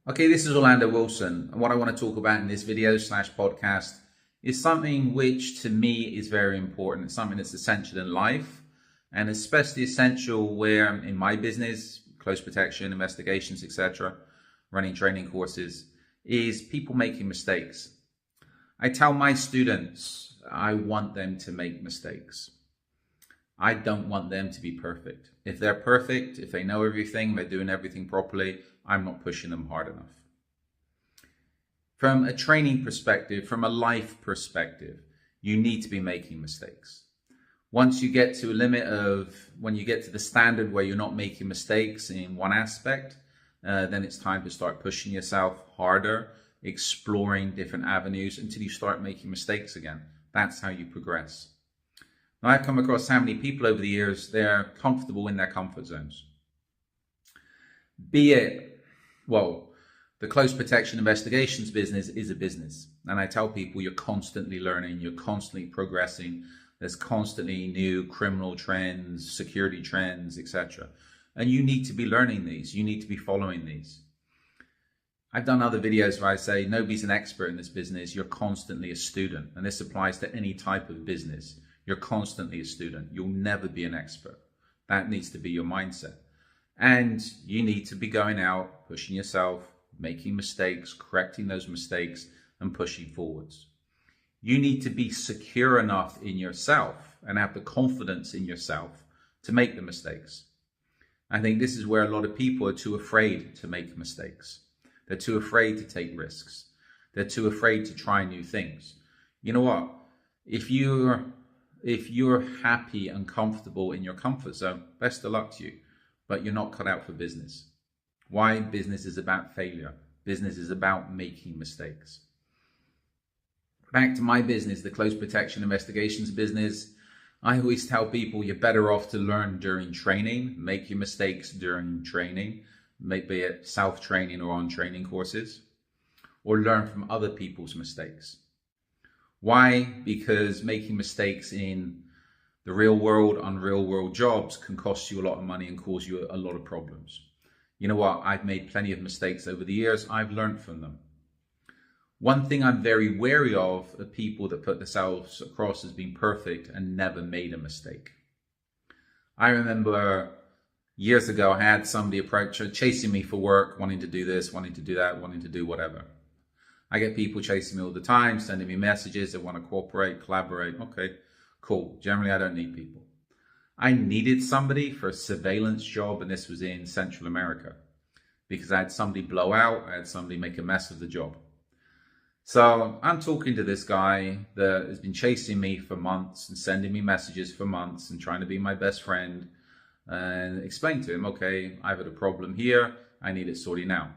Okay, this is Orlando Wilson, and what I want to talk about in this video slash podcast is something which to me is very important. It's something that's essential in life, and especially essential where in my business, close protection, investigations, etc., running training courses, is people making mistakes. I tell my students I want them to make mistakes. I don't want them to be perfect. If they're perfect, if they know everything, they're doing everything properly, I'm not pushing them hard enough. From a training perspective, from a life perspective, you need to be making mistakes. Once you get to a limit of, when you get to the standard where you're not making mistakes in one aspect, then it's time to start pushing yourself harder, exploring different avenues until you start making mistakes again. That's how you progress. Now, I've come across how many people over the years, they're comfortable in their comfort zones. Be it, well, the close protection investigations business is a business. And I tell people you're constantly learning, you're constantly progressing. There's constantly new criminal trends, security trends, etc. And you need to be learning these. You need to be following these. I've done other videos where I say nobody's an expert in this business. You're constantly a student. And this applies to any type of business. You're constantly a student. You'll never be an expert. That needs to be your mindset. And you need to be going out, pushing yourself, making mistakes, correcting those mistakes, and pushing forwards. You need to be secure enough in yourself and have the confidence in yourself to make the mistakes. I think this is where a lot of people are too afraid to make mistakes. They're too afraid to take risks. They're too afraid to try new things. You know what? If you're happy and comfortable in your comfort zone, best of luck to you. But you're not cut out for business. Why? Business is about failure. Business is about making mistakes. Back to my business, the close protection investigations business, I always tell people you're better off to learn during training, make your mistakes during training, maybe it self-training or on training courses, or learn from other people's mistakes. Why? Because making mistakes in the real world, on real world jobs can cost you a lot of money and cause you a lot of problems. You know what? I've made plenty of mistakes over the years. I've learned from them. One thing I'm very wary of are people that put themselves across as being perfect and never made a mistake. I remember years ago, I had somebody approach, chasing me for work, wanting to do this, wanting to do that, wanting to do whatever. I get people chasing me all the time, sending me messages. They want to cooperate, collaborate. Okay, cool. Generally, I don't need people. I needed somebody for a surveillance job, and this was in Central America, because I had somebody blow out. I had somebody make a mess of the job. So I'm talking to this guy that has been chasing me for months and sending me messages for months and trying to be my best friend, and explain to him, okay, I've had a problem here. I need it sorted out.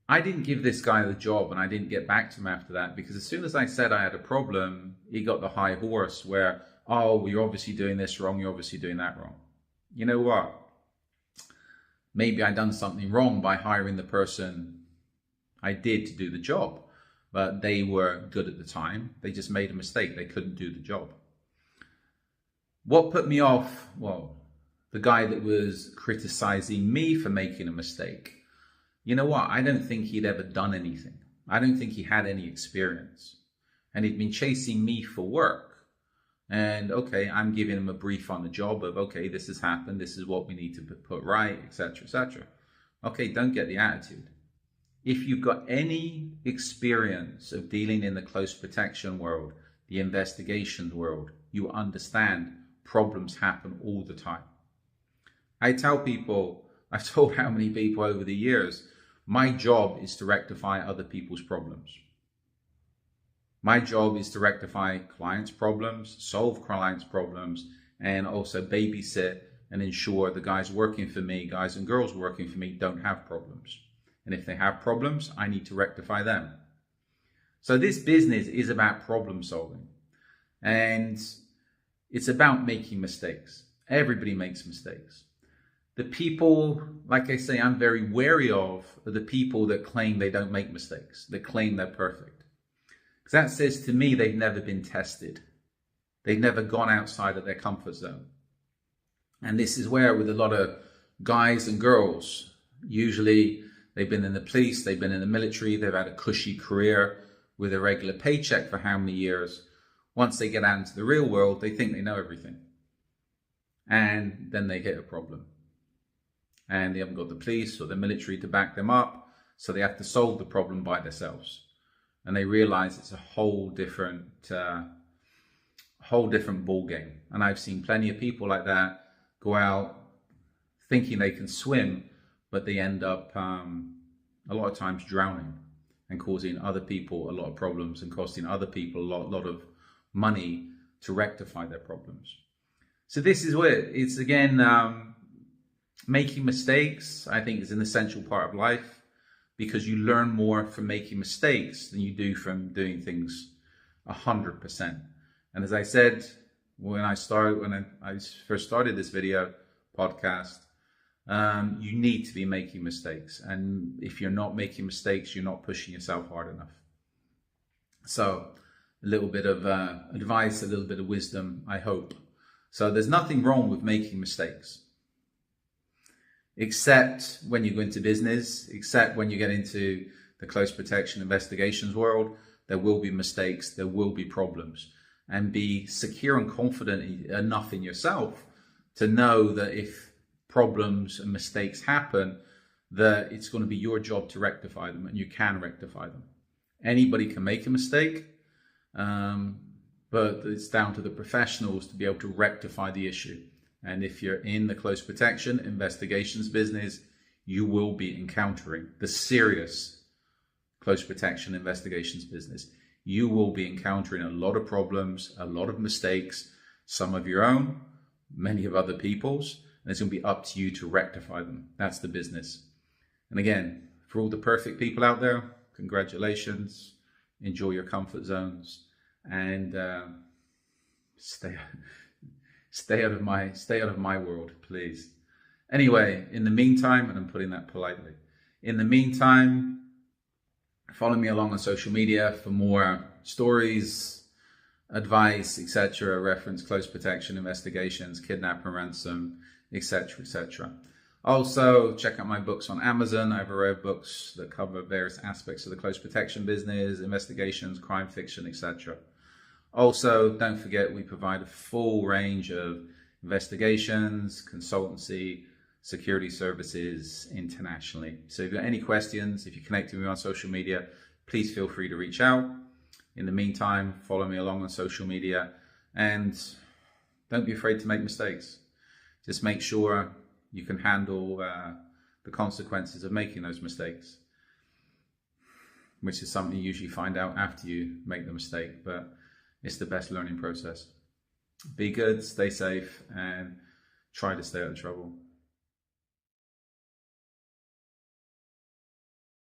I didn't give this guy the job, and I didn't get back to him after that, because as soon as I said I had a problem, he got the high horse where, oh, well, you're obviously doing this wrong, you're obviously doing that wrong. You know what? Maybe I done something wrong by hiring the person I did to do the job, but they were good at the time. They just made a mistake. They couldn't do the job. What put me off? Well, the guy that was criticizing me for making a mistake. You know what? I don't think he'd ever done anything. I don't think he had any experience. And he'd been chasing me for work. And okay, I'm giving him a brief on the job of, okay, this has happened. This is what we need to put right, etc., etc. Okay, don't get the attitude. If you've got any experience of dealing in the close protection world, the investigations world, you understand problems happen all the time. I tell people, I've told how many people over the years, my job is to rectify other people's problems. My job is to rectify clients' problems, solve clients' problems, and also babysit and ensure the guys working for me, guys and girls working for me, don't have problems. And if they have problems, I need to rectify them. So this business is about problem solving. And it's about making mistakes. Everybody makes mistakes. The people, like I say, I'm very wary of are the people that claim they don't make mistakes, that claim they're perfect. Because that says to me they've never been tested. They've never gone outside of their comfort zone. And this is where with a lot of guys and girls, usually they've been in the police, they've been in the military, they've had a cushy career with a regular paycheck for how many years. Once they get out into the real world, they think they know everything. And then they hit a problem. And they haven't got the police or the military to back them up, so they have to solve the problem by themselves. And they realize it's a whole different ball game. And I've seen plenty of people like that go out thinking they can swim, but they end up a lot of times drowning and causing other people a lot of problems and costing other people a lot of money to rectify their problems. So this is where it's again, making mistakes, I think, is an essential part of life, because you learn more from making mistakes than you do from doing things 100%. And as I said, when I first started this video podcast, you need to be making mistakes. And if you're not making mistakes, you're not pushing yourself hard enough. So a little bit of advice, a little bit of wisdom, I hope. So there's nothing wrong with making mistakes, except when you go into business, except when you get into the close protection investigations world. There will be mistakes, there will be problems. And be secure and confident enough in yourself to know that if problems and mistakes happen, that it's going to be your job to rectify them, and you can rectify them. Anybody can make a mistake, but it's down to the professionals to be able to rectify the issue. And if you're in the close protection investigations business, you will be encountering the serious close protection investigations business. You will be encountering a lot of problems, a lot of mistakes, some of your own, many of other people's, and it's going to be up to you to rectify them. That's the business. And again, for all the perfect people out there, congratulations. Enjoy your comfort zones, and stay out of my world, please. Anyway, in the meantime, and I'm putting that politely, in the meantime, follow me along on social media for more stories, advice, etc. Reference close protection investigations, kidnap and ransom, etc., etc. Also, check out my books on Amazon. I have a array of books that cover various aspects of the close protection business, investigations, crime fiction, etc. Also, don't forget we provide a full range of investigations, consultancy, security services internationally. So if you've got any questions, if you're connecting with me on social media, please feel free to reach out. In the meantime, follow me along on social media, and don't be afraid to make mistakes. Just make sure you can handle the consequences of making those mistakes, which is something you usually find out after you make the mistake, but it's the best learning process. Be good, stay safe, and try to stay out of trouble.